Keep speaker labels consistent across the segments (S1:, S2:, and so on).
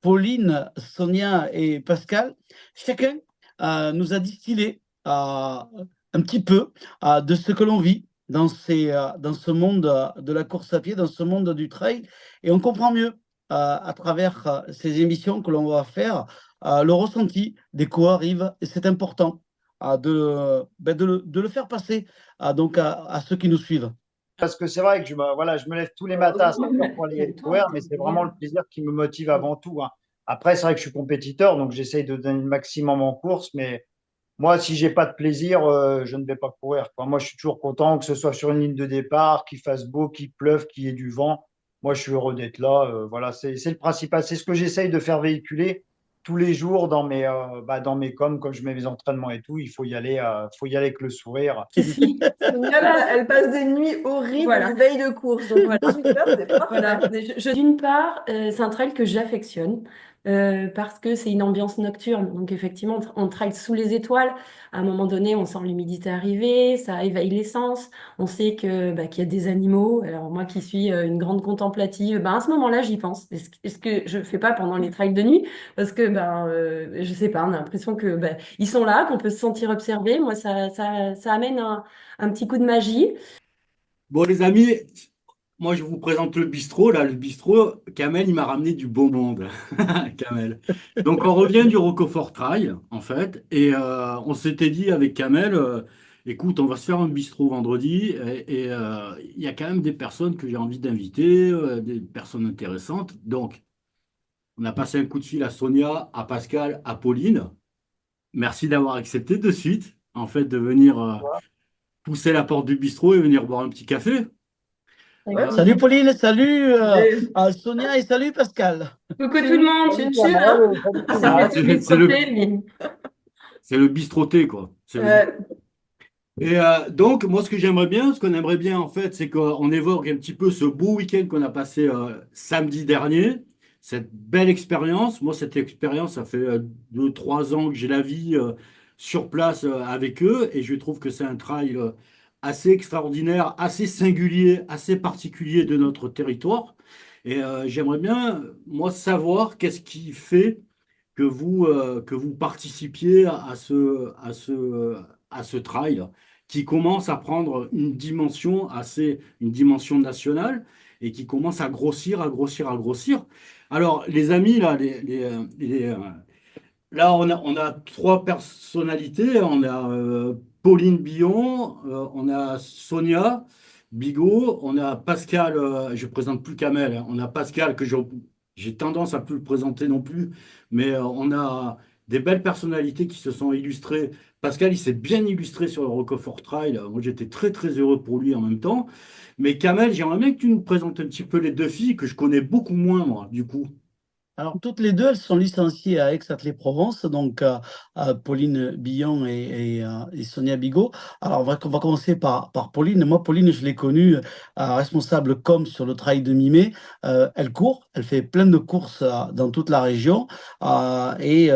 S1: Pauline, Sonia et Pascal, chacun nous a distillé un petit peu de ce que l'on vit dans ce monde de la course à pied, dans ce monde du trail. Et on comprend mieux à travers ces émissions que l'on va faire le ressenti des coureurs Yves. Et c'est important de le faire passer à ceux qui nous suivent.
S2: Parce que c'est vrai que voilà, je me lève tous les matins à 5 heures pour aller courir, mais c'est vraiment le plaisir qui me motive avant tout, hein. Après, c'est vrai que je suis compétiteur, donc j'essaye de donner le maximum en course, mais moi, si j'ai pas de plaisir, je ne vais pas courir, quoi. Moi, je suis toujours content que ce soit sur une ligne de départ, qu'il fasse beau, qu'il pleuve, qu'il y ait du vent. Moi, je suis heureux d'être là. Voilà, c'est le principal. C'est ce que j'essaye de faire véhiculer tous les jours dans mes coms, quand je mets mes entraînements et tout. Faut y aller avec le sourire.
S3: Sonia, elle passe des nuits horribles
S4: Voilà.
S3: de veille de course. Donc,
S4: Voilà.
S3: 18 heures, c'est parfait.
S4: Voilà. D'une part, c'est un trail que j'affectionne parce que c'est une ambiance nocturne. Donc, effectivement, on trail sous les étoiles. À un moment donné, on sent l'humidité arriver, ça éveille les sens. On sait qu'il y a des animaux. Alors, moi qui suis une grande contemplative, à ce moment-là, j'y pense. Est-ce que je ne fais pas pendant les trails de nuit? Parce que, je sais pas, on a l'impression que ils sont là, qu'on peut se sentir observé. Moi, ça amène un petit coup de magie.
S5: Bon, les amis, moi, je vous présente le bistrot. Là, le bistrot, Kamel, il m'a ramené du beau monde. Kamel. Donc, on revient du Roquefort Trail, en fait. Et on s'était dit avec Kamel, écoute, on va se faire un bistrot vendredi. Il y a quand même des personnes que j'ai envie d'inviter, des personnes intéressantes. Donc, on a passé un coup de fil à Sonia, à Pascal, à Pauline. Merci d'avoir accepté de suite, en fait, de venir pousser la porte du bistrot et venir boire un petit café.
S3: Ouais.
S1: Salut Pauline, salut
S3: Et-
S1: Sonia et salut Pascal.
S4: Coucou tout le monde,
S2: Salut,
S4: chin chin, hein.
S2: Kamel, salut,
S4: Ça
S2: Sonia.
S5: Ah,
S4: fait tout le côté, lui.
S5: c'est le bistroté, quoi. Et donc, moi, ce que j'aimerais bien, ce qu'on aimerait bien, en fait, c'est qu'on évoque un petit peu ce beau week-end qu'on a passé samedi dernier, cette belle expérience. Moi, cette expérience, ça fait 2, 3 ans que j'ai la vie sur place avec eux, et je trouve que c'est un trail assez extraordinaire, assez singulier, assez particulier de notre territoire. Et j'aimerais bien, moi, savoir qu'est-ce qui fait que vous participiez à ce trail qui commence à prendre une dimension nationale et qui commence à grossir, à grossir, à grossir. Alors, les amis, là, là on a trois personnalités. On a Pauline Billon, on a Sonia Bigot, on a Pascal, je ne présente plus Kamel, hein. On a Pascal j'ai tendance à plus le présenter non plus, mais on a des belles personnalités qui se sont illustrées. Pascal, il s'est bien illustré sur le Roquefort Trail. Moi, j'étais très, très heureux pour lui en même temps. Mais Kamel, j'aimerais bien que tu nous présentes un petit peu les deux filles que je connais beaucoup moins, moi, du coup.
S1: Alors, toutes les deux, elles sont licenciées à Aix-Athletes-Provence, donc Pauline Billon et Sonia Bigot. Alors, on va commencer par Pauline. Moi, Pauline, je l'ai connue responsable com sur le trail de Mimé. Elle court, elle fait plein de courses dans toute la région. Elle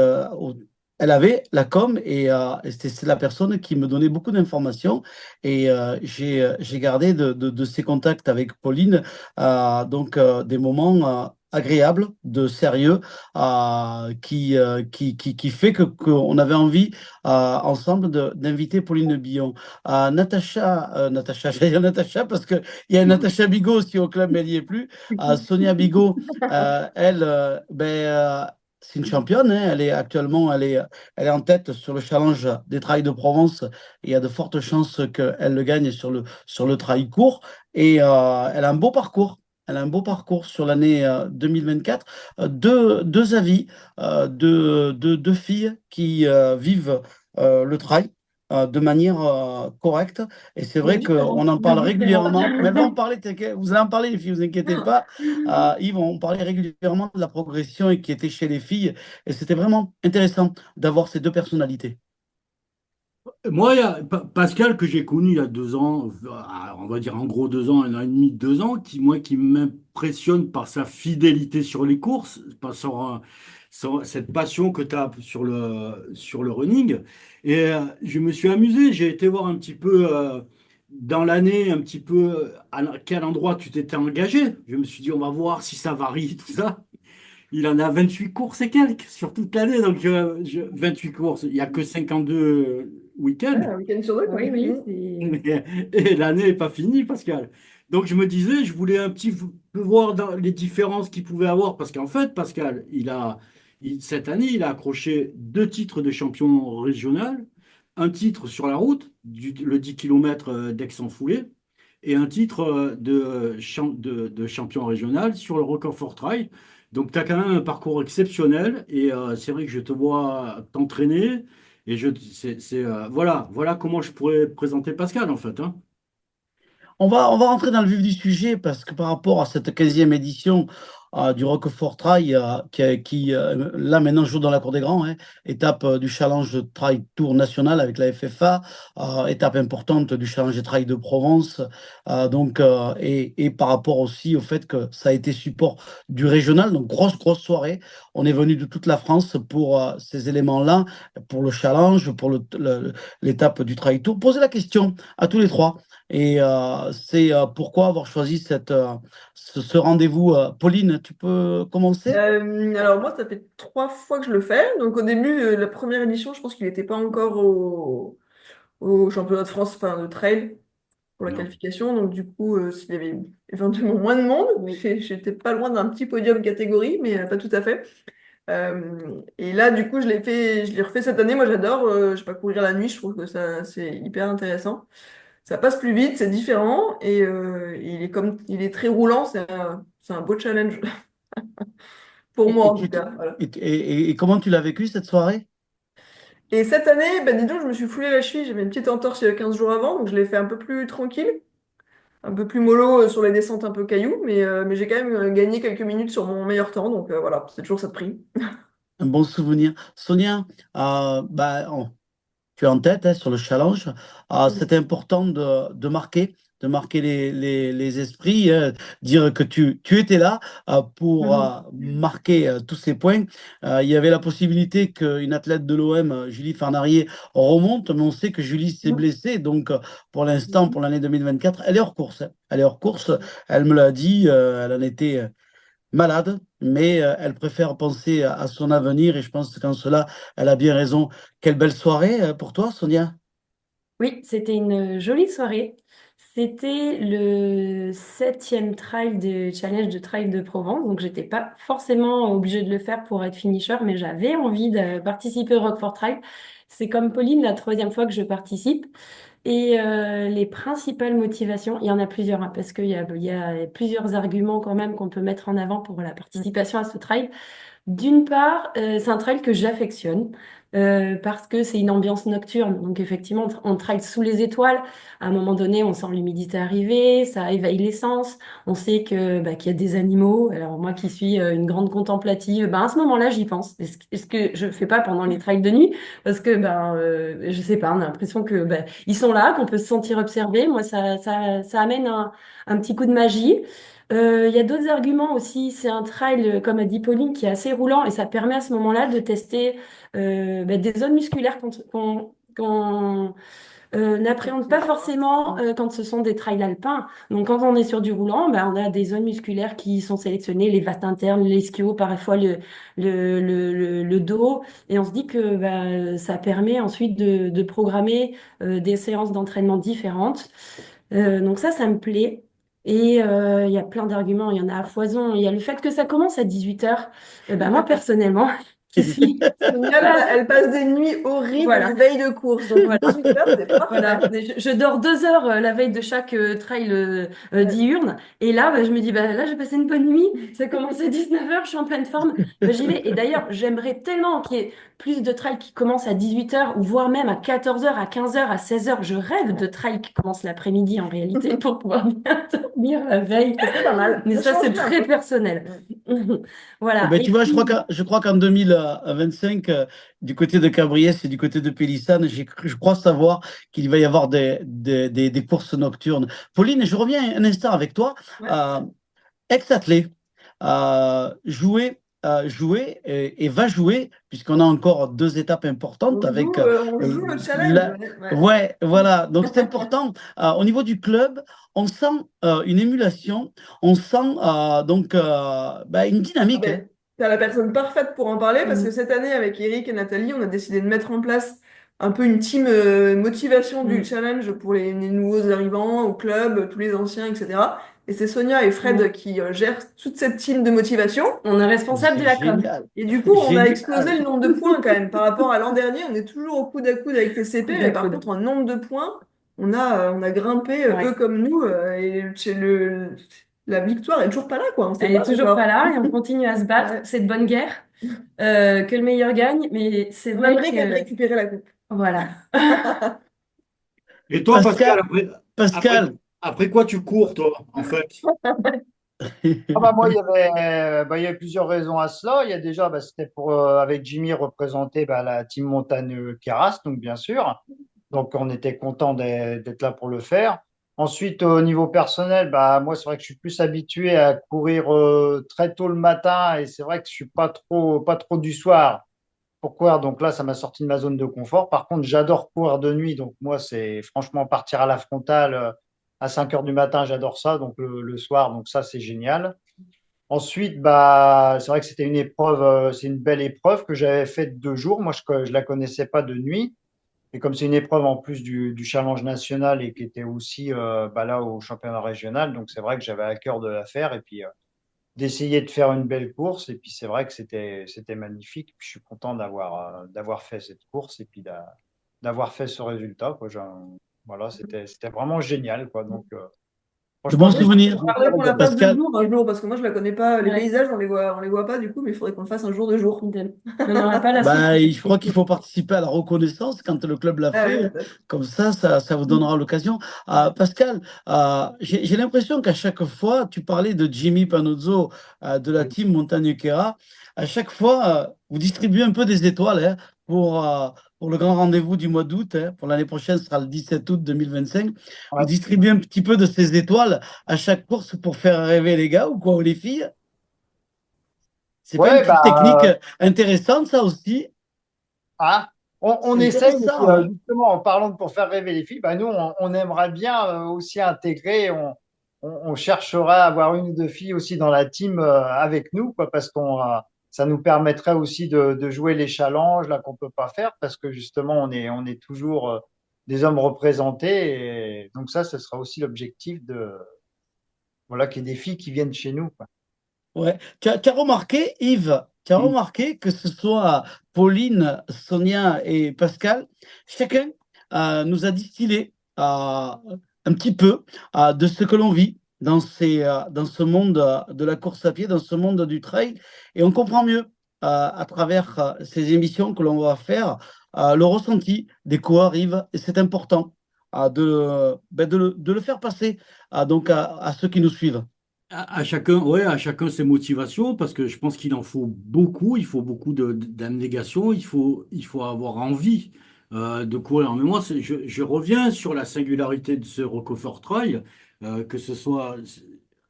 S1: avait la com et c'est la personne qui me donnait beaucoup d'informations. Et j'ai gardé de ces contacts avec Pauline des moments agréable, de sérieux, qui fait qu'on avait envie ensemble d'inviter Pauline Billon. Natacha, j'allais dire Natacha parce qu'il y a Natacha Bigot aussi au club, mais elle n'y est plus. Sonia Bigot, elle, c'est une championne, hein. Elle est en tête sur le challenge des trails de Provence. Et il y a de fortes chances qu'elle le gagne sur le trail court. Et elle a un beau parcours. Elle a un beau parcours sur l'année 2024. Deux avis de deux filles qui vivent le trail de manière correcte. Et c'est vrai qu'on en parle régulièrement. Mais elle va en parler, vous allez en parler, les filles, vous inquiétez pas. Yves, on parlait régulièrement de la progression et qui était chez les filles. Et c'était vraiment intéressant d'avoir ces deux personnalités.
S5: Moi, il y a Pascal que j'ai connu il y a 2 ans, on va dire en gros 2 ans, 1 an et demi, 2 ans, qui m'impressionne par sa fidélité sur les courses, par cette passion que tu as sur le running. Et je me suis amusé, j'ai été voir un petit peu dans l'année, un petit peu à quel endroit tu t'étais engagé. Je me suis dit, on va voir si ça varie, tout ça. il en a 28 courses et quelques sur toute l'année. Donc, 28 courses, il n'y a que 52 week-ends.
S3: Ouais, un week-end sur deux, quoi.
S4: Oui, oui,
S5: Et l'année n'est pas finie, Pascal. Donc, je me disais, je voulais un petit peu voir dans les différences qu'il pouvait avoir. Parce qu'en fait, Pascal, cette année, il a accroché 2 titres de champion régional, un titre sur la route, le 10 km d'Aix-en-Foulée, et un titre de champion régional sur le Record for Trail. Donc, tu as quand même un parcours exceptionnel. Et c'est vrai que je te vois t'entraîner. Et voilà comment je pourrais présenter Pascal, en fait, hein.
S1: On va rentrer dans le vif du sujet parce que par rapport à cette 15e édition du Roquefort Trail, là maintenant joue dans la Cour des Grands, hein, étape du Challenge Trail Tour National avec la FFA, étape importante du Challenge Trail de Provence, et par rapport aussi au fait que ça a été support du régional, donc grosse soirée. On est venu de toute la France pour ces éléments-là, pour le challenge, pour l'étape du Trail Tour. Posez la question à tous les trois. Et c'est pourquoi avoir choisi ce rendez-vous. Pauline, tu peux commencer?
S3: Alors moi, ça fait 3 fois que je le fais. Donc au début, la première édition, je pense qu'il n'était pas encore au championnat de France, enfin de trail pour la
S5: Non.
S3: qualification. Donc du coup, s'il y avait éventuellement moins de monde, j'étais pas loin d'un petit podium catégorie, mais pas tout à fait. Et là, du coup, je l'ai refait cette année. Moi, j'adore. Je sais pas, courir la nuit. Je trouve que ça, c'est hyper intéressant. Ça passe plus vite, c'est différent et il est très roulant. C'est un beau challenge pour moi
S1: Et,
S3: en tout cas. Voilà.
S1: et comment tu l'as vécu cette soirée?
S3: Et cette année, ben, dis donc, je me suis foulé la cheville. J'avais une petite entorse il y a 15 jours avant, donc je l'ai fait un peu plus tranquille, un peu plus mollo sur les descentes un peu cailloux, mais j'ai quand même gagné quelques minutes sur mon meilleur temps. Donc voilà, c'est toujours ça de prix.
S1: Un bon souvenir. Sonia, tu es en tête, hein, sur le challenge. C'était important de marquer les esprits, dire que tu étais là pour
S3: Mhm.
S1: marquer tous ces points. Il y avait la possibilité qu'une athlète de l'OM, Julie Farnarier, remonte, mais on sait que Julie s'est blessée. Donc, pour l'instant, pour l'année 2024, elle est hors course, hein. Elle est hors course. Elle me l'a dit, elle en était malade, mais elle préfère penser à son avenir et je pense qu'en cela, elle a bien raison. Quelle belle soirée pour toi, Sonia.
S4: oui, c'était une jolie soirée. C'était le 7e trail de challenge de trail de Provence, donc j'étais pas forcément obligée de le faire pour être finisher, mais j'avais envie de participer au Roquefort Trail. C'est comme Pauline, la 3e fois que je participe. Et les principales motivations, il y en a plusieurs, hein, parce qu'il y a plusieurs arguments quand même qu'on peut mettre en avant pour la participation à ce trail. D'une part, c'est un trail que j'affectionne parce que c'est une ambiance nocturne. Donc effectivement, on trail sous les étoiles. À un moment donné, on sent l'humidité arriver, ça éveille les sens. On sait qu'il y a des animaux. Alors moi qui suis une grande contemplative, à ce moment-là, j'y pense. Est-ce que je fais pas pendant les trails de nuit? Parce que je sais pas, on a l'impression que ils sont là, qu'on peut se sentir observé. Moi, ça amène un petit coup de magie. Il y a d'autres arguments aussi. C'est un trail, comme a dit Pauline, qui est assez roulant et ça permet à ce moment-là de tester des zones musculaires qu'on n'appréhende pas forcément quand ce sont des trails alpins. Donc, quand on est sur du roulant, on a des zones musculaires qui sont sélectionnées, les vastes internes, l'ischio, parfois le dos. Et on se dit que ça permet ensuite de programmer des séances d'entraînement différentes. Donc ça me plaît. Et il y a plein d'arguments, il y en a à foison. Il y a le fait que ça commence à 18h. Moi, personnellement, qui suis...
S3: Sonia, elle passe des nuits horribles
S4: Voilà.
S3: de veille de course. Donc
S4: Voilà.
S3: 18 heures, c'est parfait.
S4: Voilà. Je dors 2 heures la veille de chaque trail diurne. Et là, je me dis, là, j'ai passé une bonne nuit. Ça commence à 19h, je suis en pleine forme. J'y vais. Et d'ailleurs, j'aimerais tellement qu'il y ait plus de trails qui commencent à 18h ou voire même à 14h, à 15h, à 16h. Je rêve de trails qui commencent l'après-midi en réalité pour pouvoir bien dormir la veille.
S3: C'est pas mal.
S4: Mais ça,
S3: change
S4: c'est
S3: bien,
S4: très
S3: quoi.
S4: personnel.
S1: Eh
S4: Voilà.
S1: ben,
S4: Et
S1: tu vois, je
S4: puis,
S1: crois qu'en 2025, du côté de Cabriès et du côté de Pélissane, je crois savoir qu'il va y avoir des courses nocturnes. Pauline, je reviens un instant avec toi.
S3: Ouais.
S1: Ex-athlée, jouer et va jouer, puisqu'on a encore 2 étapes importantes avec
S3: On joue le challenge.
S1: la...
S3: Ouais.
S1: Ouais, voilà. Donc c'est important. Au niveau du club, on sent une émulation, on sent une
S3: Ah
S1: dynamique, hein.
S3: ben, T'as la personne parfaite pour en parler parce que
S4: Mm.
S3: cette année, avec Eric et Nathalie, on a décidé de mettre en place un peu une team motivation du
S4: Mm.
S3: challenge pour les nouveaux arrivants au club, tous les anciens, etc. Et c'est Sonia et
S4: Mm.
S3: Fred qui gèrent toute cette team de motivation.
S4: On est
S1: Mais
S4: responsable de
S1: c'est
S4: la com.
S1: génial.
S3: Et du coup, on a explosé
S1: Génial.
S3: le nombre de points quand même. Par rapport à l'an dernier, on est toujours au coude à coude avec TCP,
S4: Coude à
S3: mais par
S4: coude.
S3: contre, en nombre de points, on a grimpé, eux
S4: Ouais.
S3: comme nous, et la victoire est toujours pas là, quoi. On sait
S4: Elle est
S3: pas
S4: toujours pas
S3: encore.
S4: là et on continue à se battre.
S3: Ouais.
S4: C'est de bonne guerre. Que le meilleur gagne, mais c'est
S3: On
S4: vrai
S3: aimerait qu'elle
S4: que
S3: récupère la coupe.
S4: voilà.
S5: Et toi, Pascal,
S1: Pascal,
S5: après,
S1: Pascal.
S5: après quoi tu cours, toi, en fait?
S2: Ah bah moi, il y avait plusieurs raisons à cela. Il y a déjà, c'était pour, avec Jimmy, représenter la team Montagne Keras, donc bien sûr. Donc on était content d'être là pour le faire. Ensuite, au niveau personnel, moi, c'est vrai que je suis plus habitué à courir très tôt le matin et c'est vrai que je suis pas trop du soir pour courir. Donc là, ça m'a sorti de ma zone de confort. Par contre, j'adore courir de nuit. Donc moi, c'est franchement partir à la frontale à 5 heures du matin, j'adore ça. Donc le soir, donc ça, c'est génial. Ensuite, c'est vrai que c'était une épreuve, c'est une belle épreuve que j'avais faite 2 jours. Moi, je la connaissais pas de nuit. Et comme c'est une épreuve en plus du challenge national et qui était aussi là au championnat régional, donc c'est vrai que j'avais à cœur de la faire et puis d'essayer de faire une belle course. Et puis c'est vrai que c'était magnifique. Puis je suis content d'avoir fait cette course et puis d'avoir fait ce résultat, quoi. Voilà, c'était vraiment génial, quoi. Donc
S1: De
S2: franchement,
S1: bons
S2: je me
S3: Il
S1: souvenirs,
S3: faudrait qu'on la fasse de
S1: Pascal.
S3: jour un jour, parce que moi je la connais pas. Les
S4: Ouais.
S3: paysages, on les voit pas du coup, mais il faudrait qu'on le fasse un jour de jour.
S4: Idem. On n'aura pas la suite.
S1: Je crois qu'il faut participer à la reconnaissance quand le club l'a
S3: Ah ouais,
S1: fait.
S3: peut-être.
S1: Comme ça vous donnera l'occasion. Pascal, j'ai l'impression qu'à chaque fois, tu parlais de Jimmy Panozzo, de la
S2: Oui.
S1: team Montagne Kera. À chaque fois, vous distribuez un peu des étoiles pour le grand rendez-vous du mois d'août. Pour l'année prochaine, ce sera le 17 août 2025. Vous
S2: Ouais.
S1: distribuez un petit peu de ces étoiles à chaque course pour faire rêver les gars ou quoi, ou les filles. C'est pas une
S2: Ouais,
S1: petite technique intéressante, ça aussi?
S2: ah, on
S1: C'est
S2: essaye, et puis
S1: intéressant, hein?
S2: justement, en parlant de pour faire rêver les filles, nous, on aimerait bien aussi intégrer, on cherchera à avoir une ou deux filles aussi dans la team avec nous, quoi, parce ça nous permettrait aussi de jouer les challenges là qu'on peut pas faire, parce que justement, on est toujours des hommes représentés, et donc ça, ce sera aussi l'objectif voilà, qu'il y ait des filles qui viennent chez nous, quoi.
S1: Ouais. Tu as remarqué, Yves, tu as
S2: Mm.
S1: remarqué que ce soit Pauline, Sonia et Pascal, chacun nous a distillé un petit peu de ce que l'on vit dans ce monde de la course à pied, dans ce monde du trail. Et on comprend mieux à travers ces émissions que l'on va faire le ressenti des coureurs, Yves. Et c'est important de le faire passer à ceux qui nous suivent.
S5: À chacun, ouais, à chacun ses motivations, parce que je pense qu'il en faut beaucoup. Il faut beaucoup d'abnégation. Il faut avoir envie de courir. Mais moi, je reviens sur la singularité de ce Rocofort Trail, que ce soit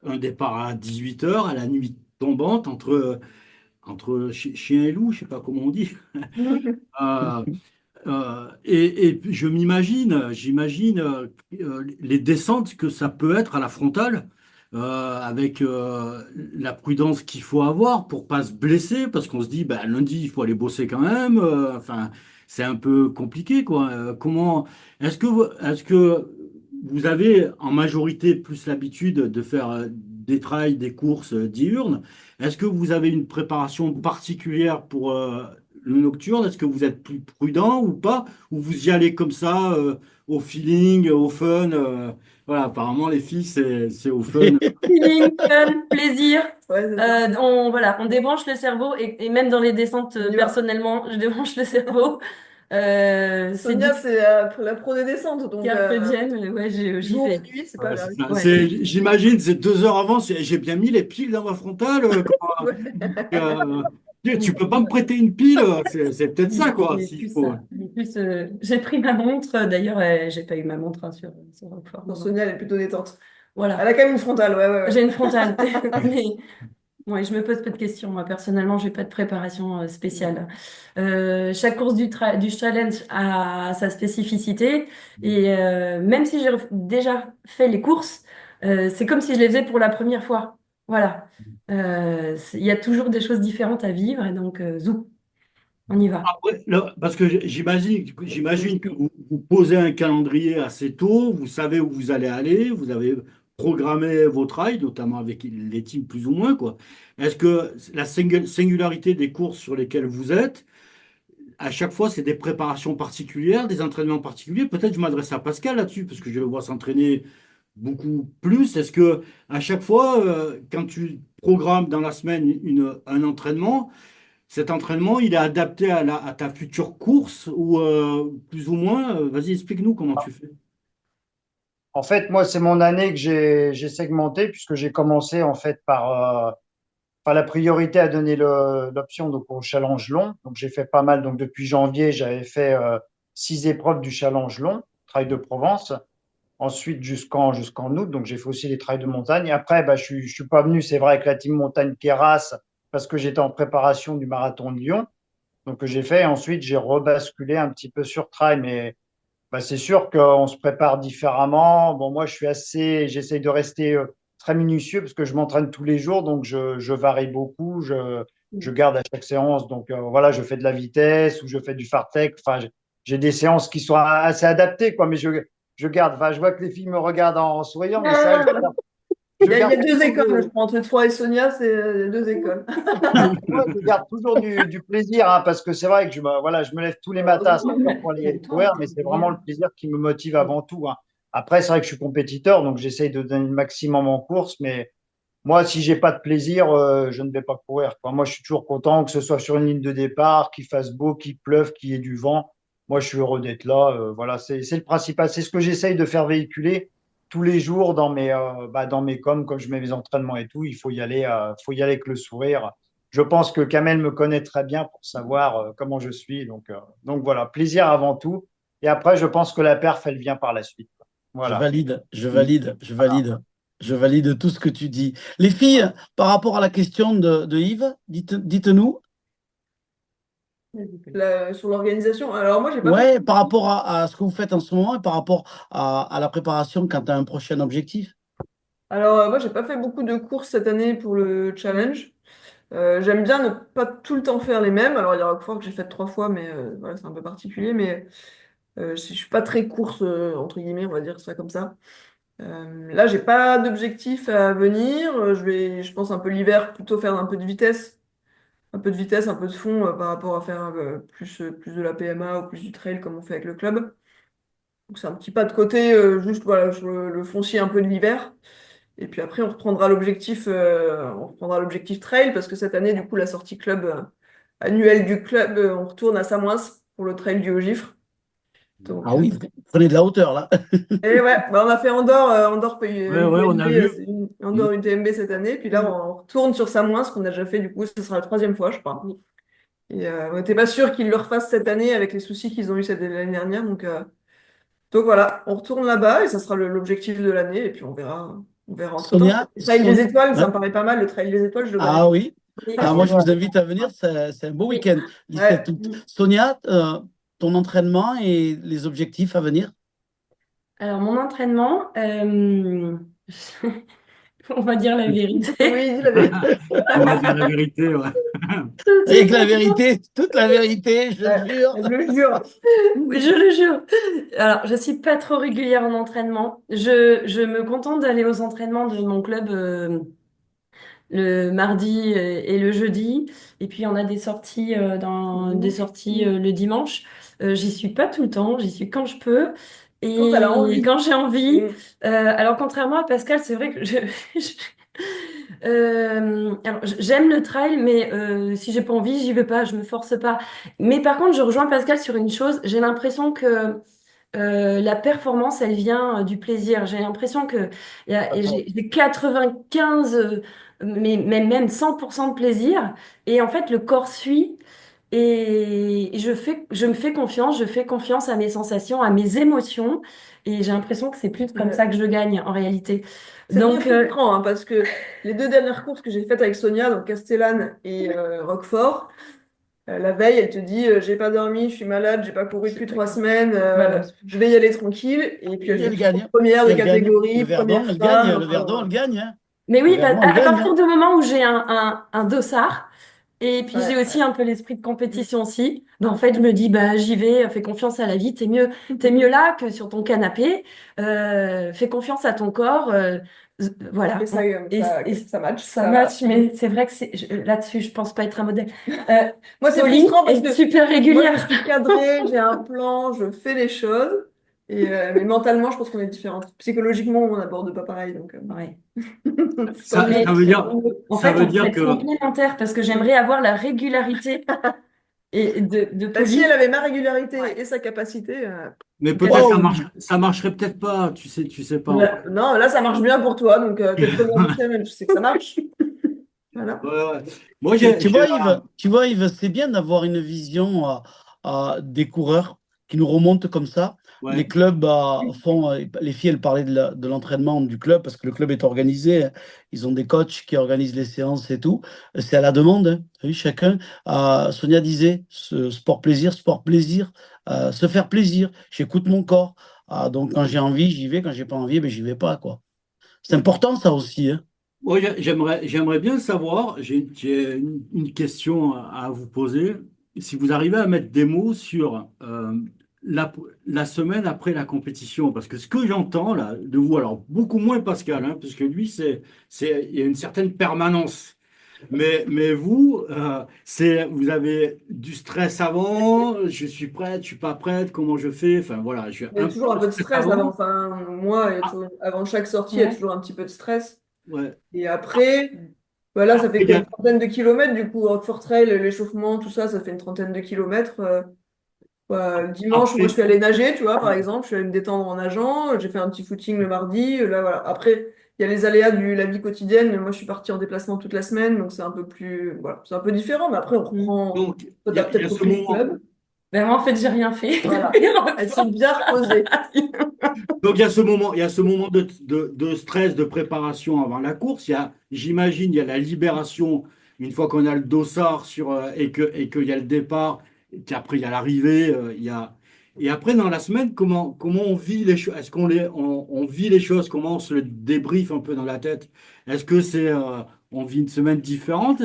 S5: un départ à 18 heures, à la nuit tombante, entre chien et loup, je sais pas comment on dit. Euh, et puis j'imagine les descentes que ça peut être à la frontale, avec la prudence qu'il faut avoir pour pas se blesser, parce qu'on se dit, bah, lundi, il faut aller bosser quand même. Enfin, c'est un peu compliqué, quoi. Est-ce que vous avez en majorité plus l'habitude de faire des trails, des courses diurnes? Est-ce que vous avez une préparation particulière pour le nocturne? Est-ce que vous êtes plus prudent ou pas? Ou vous y allez comme ça, au feeling, au fun? Voilà, apparemment, les filles, c'est au fun.
S4: Feeling, fun, plaisir.
S3: Ouais, c'est ça.
S4: On débranche le cerveau et même dans les descentes,
S3: On y va.
S4: personnellement, je débranche le cerveau. C'est du
S3: Sonia, c'est la pro des descentes, donc
S4: carpe diem. Ouais, j'y
S3: jour et
S4: vais.
S3: nuit, c'est pas
S5: Ouais,
S3: grave.
S5: c'est ça.
S4: Ouais.
S5: J'imagine, c'est 2 heures avant, j'ai bien mis les piles dans ma frontale.
S3: Ouais.
S5: Euh, tu peux pas me prêter une pile? C'est peut-être ça, quoi,
S4: Mais
S5: s'il
S4: plus
S5: faut.
S4: ça. Mais plus, j'ai pris ma montre. D'ailleurs, j'ai pas eu ma montre hein, sur Roquefort.
S3: Non,
S4: Non, non.
S3: Sonia, elle est plutôt détente. Elle
S4: Voilà.
S3: a quand même une frontale, ouais, ouais,
S4: J'ai
S3: ouais.
S4: une frontale. Mais ouais, je me pose pas de questions. Moi, personnellement, j'ai pas de préparation spéciale. Chaque course du challenge a sa spécificité. Et même si j'ai déjà fait les courses, c'est comme si je les faisais pour la première fois. Voilà. Il y a toujours des choses différentes à vivre et donc, zou, on y va.
S5: Après, parce que j'imagine que vous posez un calendrier assez tôt, vous savez où vous allez aller, vous avez programmé vos trails, notamment avec les teams plus ou moins, quoi. Est-ce que la singularité des courses sur lesquelles vous êtes, à chaque fois, c'est des préparations particulières, des entraînements particuliers? Peut-être je m'adresse à Pascal là-dessus, parce que je le vois s'entraîner beaucoup plus. Est-ce que à chaque fois, quand tu programmes dans la semaine un entraînement, cet entraînement, il est adapté à ta future course ou plus ou moins? Vas-y, explique-nous comment tu fais.
S2: En fait, moi, c'est mon année que j'ai segmenté puisque j'ai commencé en fait par la priorité à donner l'option donc au challenge long. Donc j'ai fait pas mal. Donc depuis janvier, j'avais fait 6 épreuves du challenge long, Trail de Provence. Ensuite jusqu'en août, donc j'ai fait aussi les trails de montagne. Et après, bah, je suis pas venu, c'est vrai, avec la team montagne Keras parce que j'étais en préparation du marathon de Lyon. Donc que j'ai fait. Et ensuite, j'ai rebasculé un petit peu sur trail, mais bah, c'est sûr qu'on se prépare différemment. Bon, moi, j'essaye de rester très minutieux parce que je m'entraîne tous les jours, donc je varie beaucoup. Je garde à chaque séance. Donc voilà, je fais de la vitesse ou je fais du fartlek. Enfin, j'ai des séances qui sont assez adaptées, quoi. Mais je garde. Enfin, je vois que les filles me regardent en souriant, mais c'est vrai que je
S3: Il y a
S2: garde
S3: deux
S2: toujours
S3: écoles, je crois, entre toi et Sonia, c'est deux écoles.
S2: ouais, je garde toujours du plaisir, hein, parce que c'est vrai que voilà, je me lève tous les matins à 5 heures pour aller courir, mais c'est vraiment le plaisir qui me motive avant tout, hein. Après, c'est vrai que je suis compétiteur, donc j'essaye de donner le maximum en course, mais moi, si j'ai pas de plaisir, je ne vais pas courir, quoi. Moi, je suis toujours content que ce soit sur une ligne de départ, qu'il fasse beau, qu'il pleuve, qu'il y ait du vent. Moi, je suis heureux d'être là. Voilà, c'est le principal. C'est ce que j'essaye de faire véhiculer tous les jours dans mes coms, quand je mets mes entraînements et tout. Il faut y aller avec le sourire. Je pense que Kamel me connaît très bien pour savoir comment je suis. Donc voilà, plaisir avant tout. Et après, je pense que la perf, elle vient par la suite.
S1: Je
S2: Voilà.
S1: valide, je valide, je valide. Je valide tout ce que tu dis. Les filles, par rapport à la question de Yves, dites-nous,
S3: Sur l'organisation. Alors moi, j'ai pas fait.
S1: ouais, par rapport à ce que vous faites en ce moment et par rapport à la préparation quant à un prochain objectif.
S3: Alors moi, j'ai pas fait beaucoup de courses cette année pour le challenge. J'aime bien ne pas tout le temps faire les mêmes. Alors il y a Roquefort que j'ai fait 3 fois, mais voilà, c'est un peu particulier. Mais je suis pas très course entre guillemets, on va dire ça comme ça. Là, j'ai pas d'objectif à venir. Je pense un peu l'hiver, plutôt faire un peu de vitesse. Un peu de vitesse, un peu de fond par rapport à faire plus de la PMA ou plus du trail comme on fait avec le club. Donc c'est un petit pas de côté, juste voilà, sur le foncier un peu de l'hiver. Et puis après, on reprendra l'objectif trail parce que cette année, du coup, la sortie club annuelle du club, on retourne à Samoins pour le trail du Haut-Gifre.
S1: Ah
S3: Donc,
S1: oui, vous prenez de la hauteur là.
S3: et ouais, bah, on a fait Andorre,
S5: Ouais, ouais, on a
S3: UTMB,
S5: vu.
S3: Andorre UTMB cette année. Puis là, on retourne sur Samoins, ce qu'on a déjà fait. Du coup, ce sera la troisième fois, je crois. Et on n'était pas sûr qu'ils le refassent cette année avec les soucis qu'ils ont eu l'année dernière. Donc voilà, on retourne là-bas et ça sera l'objectif de l'année. Et puis on verra entre-temps.
S1: Sonia,
S3: Le trail des étoiles,
S1: ouais.
S3: ça me paraît pas mal. Le trail des étoiles, je le verrai.
S1: Ah oui.
S4: Oui.
S1: Ah, moi, je vous invite à venir. C'est un beau
S4: Oui.
S1: week-end, 17
S3: Ouais.
S1: août. Sonia, ton entraînement et les objectifs à venir?
S4: Alors, mon entraînement, on va dire la vérité.
S3: Oui, dis la vérité.
S5: On va dire la vérité, ouais.
S1: Avec la vérité, toute la vérité, je
S3: Ouais,
S1: jure.
S3: je le jure.
S4: Oui, je le jure. Alors, je suis pas trop régulière en entraînement. Je me contente d'aller aux entraînements de mon club le mardi et le jeudi. Et puis, on a des sorties, des sorties le dimanche. J'y suis pas tout le temps, j'y suis quand je peux.
S3: Quand elle a
S4: Et
S3: envie.
S4: quand j'ai envie,
S3: Mm.
S4: alors contrairement à Pascal, c'est vrai que alors, j'aime le trail, mais si j'ai pas envie, j'y vais pas, je me force pas. Mais par contre, je rejoins Pascal sur une chose. J'ai l'impression que la performance, elle vient du plaisir. J'ai l'impression que j'ai 95, mais même 100% de plaisir. Et en fait, le corps suit. Et je me fais confiance, je fais confiance à mes sensations, à mes émotions. Et j'ai l'impression que c'est plus comme ça que je gagne en réalité.
S3: C'est bien
S4: Donc,
S3: frustrant, hein, parce que les 2 dernières courses que j'ai faites avec Sonia, donc Castellane et Roquefort, la veille, elle te dit j'ai pas dormi, je suis malade, j'ai pas couru depuis 3 semaines,
S4: voilà.
S3: je vais y aller tranquille. Et puis
S1: Et
S3: elle
S1: elle
S3: se trouve
S1: gagne.
S3: première
S1: Et
S3: de
S1: elle gagne. Le
S3: catégorie,
S1: Verdon,
S3: première
S1: elle gagne.
S3: femme.
S1: Le Verdon, elle gagne, hein.
S4: Mais oui,
S1: Vraiment,
S4: à
S1: gagne, hein.
S4: partir du moment où j'ai un dossard, et puis j'ai
S3: Ouais,
S4: aussi un peu l'esprit de compétition aussi, ben, en fait, je me dis, bah, j'y vais, fais confiance à la vie, t'es mieux là que sur ton canapé, fais confiance à ton corps, voilà.
S3: et ça, ça match.
S4: Ça match, mais c'est vrai que là-dessus, je pense pas être un modèle.
S3: Moi, c'est
S4: Pauline
S3: frustrant parce
S4: est
S3: que
S4: super
S3: moi,
S4: régulière.
S3: je suis cadrée, j'ai un plan, je fais les choses. Mais mentalement, je pense qu'on est différentes. Psychologiquement, on n'aborde pas pareil. Donc,
S4: Ouais.
S3: tant mieux.
S5: Ça veut dire,
S4: En
S5: ça
S4: fait,
S5: veut
S4: on peut
S5: dire
S4: être
S5: que,
S4: complémentaires parce que j'aimerais avoir la régularité de
S3: Bah, si
S4: Pauline.
S3: elle avait ma régularité et sa capacité,
S5: mais
S4: Donc,
S5: peut-être
S1: Waouh!
S5: ça marcherait peut-être pas, tu sais pas encore.
S3: non, là, ça marche bien pour toi. Donc, t'es très bien avec elle, je sais que ça marche. Voilà.
S5: Ouais, ouais. Moi,
S1: Tu vois, Yves, c'est bien d'avoir une vision des coureurs qui nous remontent comme ça. Les
S5: ouais.
S1: clubs font, les filles, elles parlaient de l'entraînement du club parce que le club est organisé, hein. Ils ont des coachs qui organisent les séances et tout. C'est à la demande, hein. Oui, chacun. Sonia disait, sport plaisir, se faire plaisir. J'écoute mon corps. Donc quand j'ai envie, j'y vais. Quand j'ai pas envie, ben j'y vais pas, quoi. C'est important ça aussi, hein.
S5: Moi, j'aimerais bien savoir, j'ai une question à vous poser. Si vous arrivez à mettre des mots sur la, la semaine après la compétition, parce que ce que j'entends là de vous, alors beaucoup moins Pascal, hein, parce que lui, il y a une certaine permanence. Mais vous, vous avez du stress avant, je suis prête, je suis pas prête, comment je fais? Enfin voilà, j'ai
S3: Il y a
S5: un peu
S3: toujours un
S5: de
S3: peu de
S5: stress
S3: stress avant.
S5: avant.
S3: Enfin, moi,
S5: Ah,
S3: avant chaque sortie, il y a
S4: Ouais.
S3: toujours un petit peu de stress.
S5: ouais.
S3: Et après, voilà, ça fait
S5: Il y
S3: qu'une
S5: a-
S3: trentaine de kilomètres. Du coup, Roquefort Trail, l'échauffement, tout ça, ça fait une trentaine de kilomètres. Le dimanche, moi, je
S5: Après,
S3: suis allée nager, tu vois, par exemple. Je suis allée me détendre en nageant. J'ai fait un petit footing le mardi. Là, voilà. Après, il y a les aléas de la vie quotidienne. Moi, je suis partie en déplacement toute la semaine. Donc, c'est un peu plus. Voilà, c'est un peu différent. Mais après, on reprend.
S5: donc,
S3: Toi, t'as
S5: il y a
S3: peut-être
S5: ce
S3: repris le
S5: moment.
S3: club.
S4: Ben, moi, en fait, j'ai rien fait.
S3: Voilà. Elle s'est bien reposée.
S5: Donc il y a ce moment de stress, de préparation avant la course. J'imagine, il y a la libération une fois qu'on a le dossard et qu'il y a le départ, et qu'après il y a l'arrivée. Et après, dans la semaine, comment on vit les choses? Est-ce on vit les choses? Comment on se le débriefe un peu dans la tête? Est-ce que on vit une semaine différente?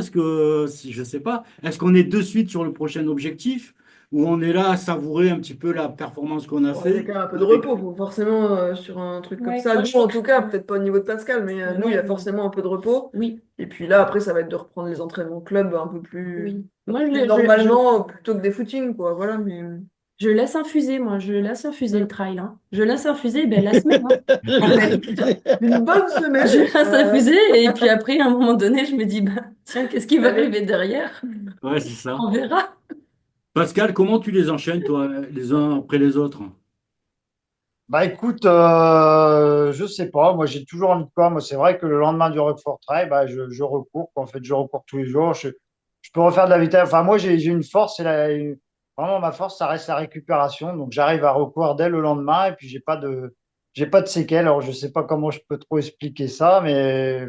S5: Si je sais pas, est-ce qu'on est de suite sur le prochain objectif? Ou on est là à savourer un petit peu la performance qu'on a
S3: Bon, il y a
S5: fait?
S3: quand même un peu de repos, forcément, sur un truc comme
S4: Ouais,
S3: ça.
S4: moi,
S3: Nous, en tout cas, peut-être pas au niveau de Pascal, mais
S4: Mais
S3: nous, il y
S4: non,
S3: a forcément un peu de repos.
S4: oui,
S3: Et puis là, après, ça va être de reprendre les entraînements club un peu plus,
S4: oui. Moi,
S3: plus normalement, plutôt que des footings, quoi. Voilà, mais...
S4: je laisse infuser, moi, je laisse infuser le trail, hein. Je laisse infuser ben, la semaine, hein.
S3: Allez, une bonne semaine.
S4: Je laisse infuser et puis après, à un moment donné, je me dis, bah, tiens, qu'est-ce qui va
S3: Allez.
S4: arriver derrière?
S5: Ouais, c'est ça.
S4: On verra.
S5: Pascal, comment tu les enchaînes, toi, les uns après les autres?
S2: Bah écoute, je sais pas, moi j'ai toujours envie de quoi. Moi c'est vrai que le lendemain du Roquefort Trail, bah, je recours, quoi. En fait, je recours tous les jours. Je peux refaire de la vitesse. Enfin, moi j'ai une force, vraiment ma force, ça reste la récupération. Donc j'arrive à recourir dès le lendemain et puis j'ai pas de séquelles. Alors je sais pas comment je peux trop expliquer ça, mais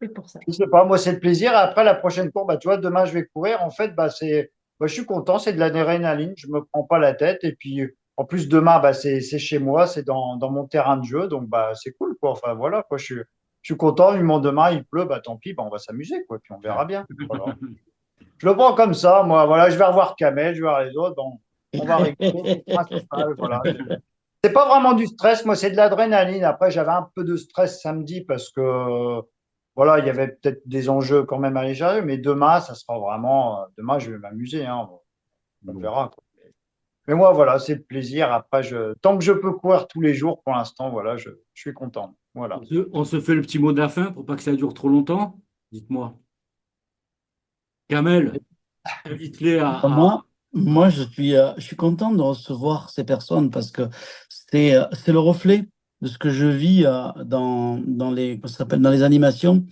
S4: C'est pour ça.
S2: je sais pas, moi c'est le plaisir. Et après la prochaine course, bah tu vois, demain je vais courir. En fait, bah, je suis content, c'est de l'adrénaline, je me prends pas la tête. Et puis en plus demain, bah c'est chez moi, c'est dans mon terrain de jeu, donc bah c'est cool quoi. Enfin voilà quoi, je suis content. Du moment demain il pleut, bah tant pis, bah, on va s'amuser quoi, puis on verra bien. Voilà. Je le prends comme ça, moi. Voilà, je vais revoir Kamel, je vais voir les autres, on va rigoler, c'est le principal. Voilà. C'est pas vraiment du stress, moi, c'est de l'adrénaline. Après, j'avais un peu de stress samedi parce que, voilà, il y avait peut-être des enjeux quand même à aller gérer, mais demain, ça sera vraiment, demain, je vais m'amuser, hein, on
S5: Bon.
S2: verra, quoi. Mais moi, voilà, c'est le plaisir. Après, tant que je peux courir tous les jours, pour l'instant, voilà, je suis content. Voilà.
S5: On se fait le petit mot de la fin pour pas que ça dure trop longtemps? Dites-moi. Kamel, invite-les
S1: Moi, je suis content de recevoir ces personnes parce que c'est le reflet de ce que je vis dans comment ça s'appelle, dans les animations.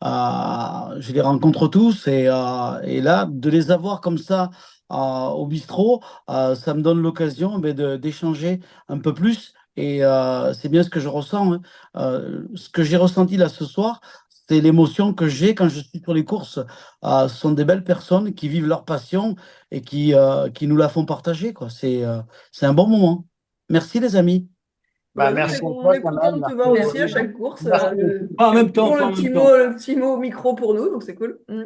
S1: Je les rencontre tous et là, de les avoir comme ça au bistrot, ça me donne l'occasion d'échanger un peu plus. Et c'est bien ce que je ressens, hein. Ce que j'ai ressenti là ce soir, c'est l'émotion que j'ai quand je suis sur les courses. Ce sont des belles personnes qui vivent leur passion et qui nous la font partager, quoi. C'est un bon moment. Merci les amis.
S2: Bah,
S3: Nous,
S2: merci à
S3: on
S2: toi,
S3: est content
S2: Kamel.
S3: de te
S2: Merci
S3: voir
S2: pour
S3: aussi à
S2: tout.
S3: chaque course.
S2: Merci.
S5: Pas en
S3: Tu as
S5: même temps,
S3: toujours
S5: pas en même temps.
S3: le petit mot au micro pour nous, donc c'est cool.
S4: Mm.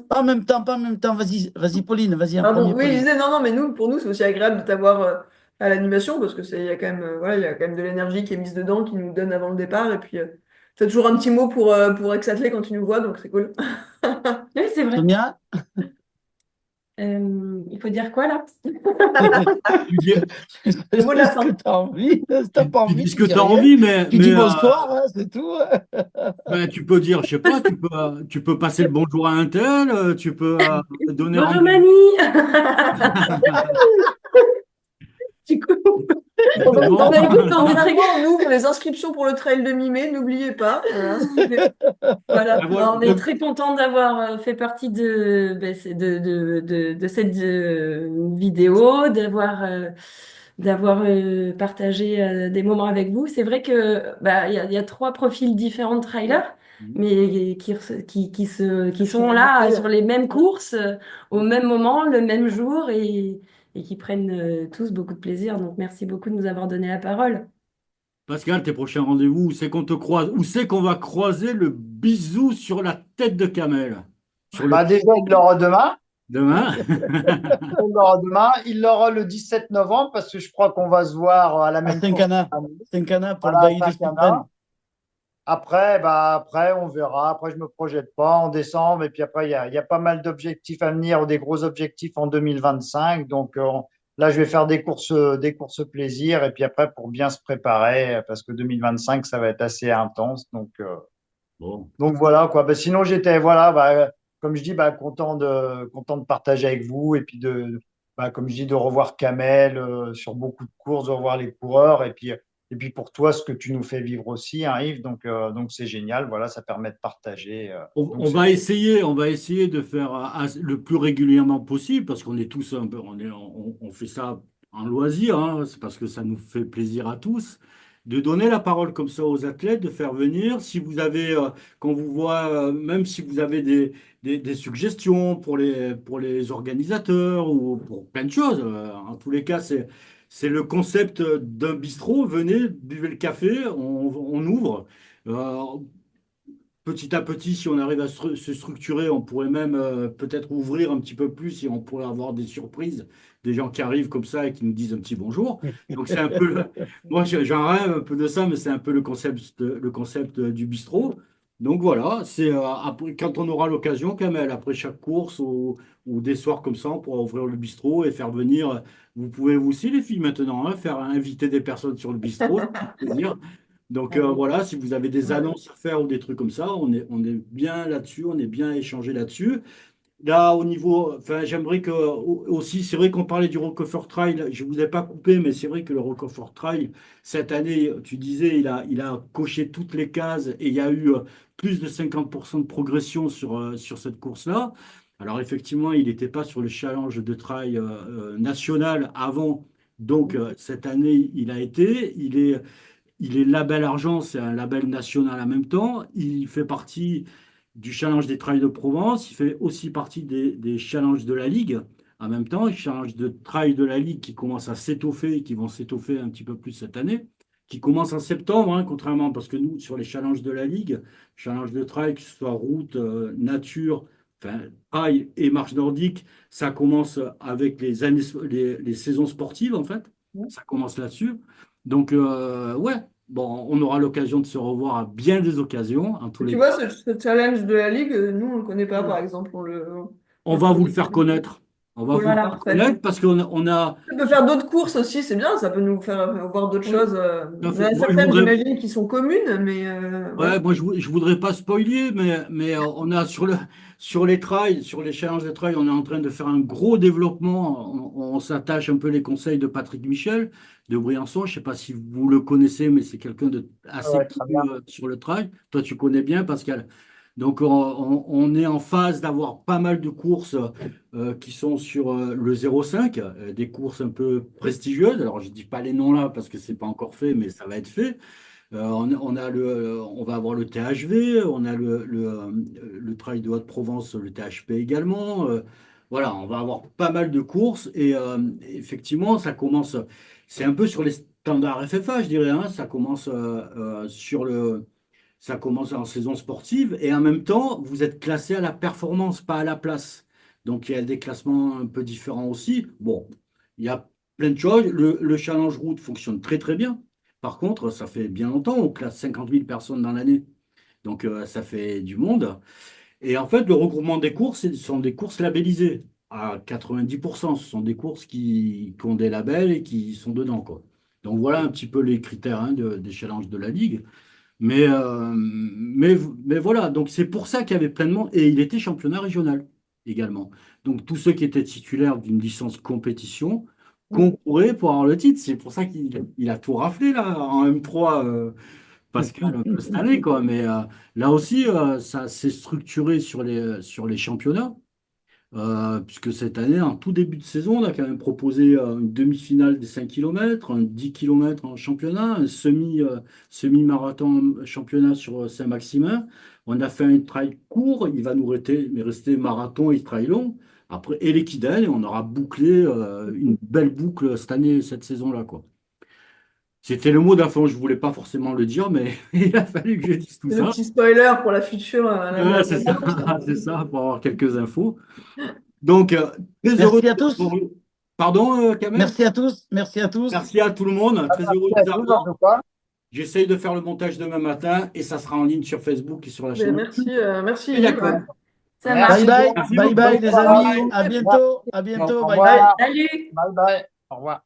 S1: Pas en même temps, pas en même temps. Vas-y, Pauline, vas-y en
S3: Pardon,
S1: premier,
S3: oui, je
S1: Pauline.
S3: disais non, non, mais nous, pour nous, c'est aussi agréable de t'avoir à l'animation parce que il y a quand même, voilà, il y a quand même de l'énergie qui est mise dedans, qui nous donne avant le départ. Et puis, tu as toujours un petit mot pour Exathlé quand tu nous vois, donc c'est cool.
S4: Oui, c'est vrai.
S1: Sonia?
S4: Il faut dire quoi là?
S5: Tu dis,
S3: Le mot de la
S1: Ce que
S3: fin.
S1: tu as envie. Si t'as pas
S5: tu
S1: envie,
S5: dis ce
S1: tu
S5: que
S1: dis
S5: tu as
S1: rien.
S5: envie,
S1: Tu dis bonsoir, hein, c'est tout.
S5: ben, tu peux dire, je sais pas, tu peux passer le bonjour à un tel, tu peux donner
S4: Bonjour
S5: rendez-vous.
S4: mamie! Du coup,
S5: Non,
S3: Bah, écoute,
S4: on est très,
S3: normalement, on ouvre les inscriptions pour le trail de mi-mai, n'oubliez pas.
S4: voilà,
S5: ben voilà.
S4: non, on est très content d'avoir fait partie de cette vidéo, d'avoir partagé des moments avec vous. C'est vrai que il y a trois profils différents de trailers, mais qui sont là sur les mêmes courses, au même moment, le même jour, et qui prennent tous beaucoup de plaisir. Donc merci beaucoup de nous avoir donné la parole.
S5: Pascal, tes prochains rendez-vous, où c'est qu'on te croise, où c'est qu'on va croiser le bisou sur la tête de Kamel? Sur le
S2: Bah, déjà, il l'aura demain.
S5: demain?
S2: Il l'aura demain. Il l'aura le 17 novembre parce que je crois qu'on va se voir à la
S1: À
S2: même course.
S1: Saint-Cana. Saint-Cana pour le
S2: Voilà, à
S1: bailli de
S2: Saint-Cana.
S1: Suffren.
S2: Après, on verra. Après, je me projette pas en décembre. Et puis après, il y a pas mal d'objectifs à venir, des gros objectifs en 2025. Donc là, je vais faire des courses plaisir. Et puis après, pour bien se préparer, parce que 2025, ça va être assez intense.
S5: Bon.
S2: Donc voilà quoi. Bah, sinon, j'étais, voilà, comme je dis, content de partager avec vous. Et puis comme je dis, de revoir Kamel sur beaucoup de courses, de revoir les coureurs. Et puis pour toi, ce que tu nous fais vivre aussi, hein, Yves. Donc c'est génial. Voilà, ça permet de partager.
S5: On,
S2: Donc
S5: on
S2: c'est
S5: va essayer, on va essayer de faire le plus régulièrement possible parce qu'on est tous un peu, on fait ça en loisir, hein, c'est parce que ça nous fait plaisir à tous, de donner la parole comme ça aux athlètes, de faire venir. Si vous avez, quand vous voit, même si vous avez des suggestions pour les organisateurs ou pour plein de choses, en tous les cas, c'est le concept d'un bistrot. Venez, buvez le café, on ouvre. Euh, Petit à petit, si on arrive à se structurer, on pourrait même peut-être ouvrir un petit peu plus et on pourrait avoir des surprises, des gens qui arrivent comme ça et qui nous disent un petit bonjour. Donc c'est un peu, moi j'en rêve un peu de ça, mais c'est un peu le concept du bistrot. Donc voilà, c'est quand on aura l'occasion, Kamel, après chaque course ou des soirs comme ça, on pourra ouvrir le bistrot et faire venir. Vous pouvez vous aussi, les filles, maintenant, hein, faire inviter des personnes sur le bistrot, ça fait plaisir. Donc voilà, si vous avez des annonces à faire ou des trucs comme ça, on est bien là-dessus, on est bien échangé là-dessus. Là, au niveau, enfin, j'aimerais que aussi, c'est vrai qu'on parlait du Roquefort Trail, je ne vous ai pas coupé, mais c'est vrai que le Roquefort Trail, cette année, tu disais, il a coché toutes les cases et il y a eu plus de 50% de progression sur cette course-là. Alors effectivement, il n'était pas sur le challenge de trail national avant, donc cette année, il a été. Il est label argent, c'est un label national en même temps. Il fait partie du challenge des trails de Provence. Il fait aussi partie des challenges de la Ligue en même temps. Les challenges de trail de la Ligue qui commencent à s'étoffer et qui vont s'étoffer un petit peu plus cette année, qui commencent en septembre, hein, contrairement parce que nous, sur les challenges de la Ligue, challenges de trail, que ce soit route, nature, enfin, trail et marche nordique, ça commence avec les saisons sportives en fait. Ça commence là-dessus. Donc, ouais, bon, on aura l'occasion de se revoir à bien des occasions, en tous
S3: Tu
S5: les
S3: vois,
S5: cas.
S3: ce challenge de la Ligue, nous, on ne le connaît pas, par exemple.
S5: On
S3: On le
S5: va vous
S3: connaît
S5: le faire
S3: pas.
S5: connaître. On va vous le
S4: Voilà.
S5: faire
S3: Parfait.
S5: connaître parce qu'on a.
S3: On peut faire d'autres courses aussi, c'est bien, ça peut nous faire voir d'autres
S5: Oui,
S3: choses.
S5: tout à
S3: Il y en
S5: fait.
S3: a
S5: Moi, je
S3: certaines,
S5: voudrais.
S3: j'imagine, qui sont communes, mais ouais.
S5: Ouais, moi, je voudrais pas spoiler, mais on a sur les trails, sur les challenges de trail, on est en train de faire un gros développement. On s'attache un peu les conseils de Patrick Michel de Briançon. Je sais pas si vous le connaissez, mais c'est quelqu'un de assez
S2: ouais, très bien.
S5: connu sur le trail. Toi, tu connais bien, Pascal. Donc, on est en phase d'avoir pas mal de courses qui sont sur le 0,5, des courses un peu prestigieuses. Alors, je dis pas les noms là parce que c'est pas encore fait, mais ça va être fait. On va avoir le THV, on a le Trail de Haute-Provence, le THP également. Voilà, on va avoir pas mal de courses et effectivement, ça commence. C'est un peu sur standard FFA, je dirais, hein. Ça commence en saison sportive et en même temps, vous êtes classé à la performance, pas à la place. Donc, il y a des classements un peu différents aussi. Bon, il y a plein de choses. Le challenge route fonctionne très, très bien. Par contre, ça fait bien longtemps, on classe 50 000 personnes dans l'année. Donc, ça fait du monde. Et en fait, le regroupement des courses, ce sont des courses labellisées à 90%. Ce sont des courses qui ont des labels et qui sont dedans, quoi. Donc voilà un petit peu les critères, hein, des challenges de la Ligue. Mais, euh, mais voilà, donc c'est pour ça qu'il y avait plein de monde. Et il était championnat régional également. Donc tous ceux qui étaient titulaires d'une licence compétition concouraient pour avoir le titre. C'est pour ça qu'il a tout raflé là en M3. Pascal un peu cette année, quoi. Mais là aussi, ça s'est structuré sur les championnats, puisque cette année, en tout début de saison, on a quand même proposé une demi-finale des 5 kilomètres, un 10 kilomètres en championnat, un semi-marathon championnat sur Saint-Maximin. On a fait un trail court, il va nous rester marathon et trail long. Après, et l'équidène, et on aura bouclé une belle boucle cette année, cette saison-là, quoi. C'était le mot d'info, je voulais pas forcément le dire, mais il a fallu que je dise tout
S3: C'est le
S5: ça.
S3: petit spoiler pour la future.
S5: Ouais, c'est ça, c'est ça, pour avoir quelques infos. Donc, très heureux
S1: Merci à
S5: de vous
S1: tous.
S5: avoir eu. Pardon, Kamel?
S1: Merci à tous. Merci à tous.
S5: Merci à tout le monde, très heureux
S2: Merci
S5: de
S2: à
S5: vous
S2: tous, en
S5: avoir.
S2: tout cas.
S5: J'essaye de faire le montage demain matin et ça sera en ligne sur Facebook et sur la chaîne.
S3: Merci, merci
S5: Et
S3: Yves.
S5: d'accord.
S4: Ça
S2: Merci
S4: marche.
S1: Bye bye.
S2: beaucoup.
S5: Merci
S1: Bye
S5: beaucoup.
S1: bye
S2: Bonne
S1: les
S2: soirée.
S1: amis. À
S2: Merci.
S1: bientôt. À
S2: Au
S1: bientôt. Bye bye.
S2: revoir.
S4: Salut!
S2: Bye bye. Au revoir.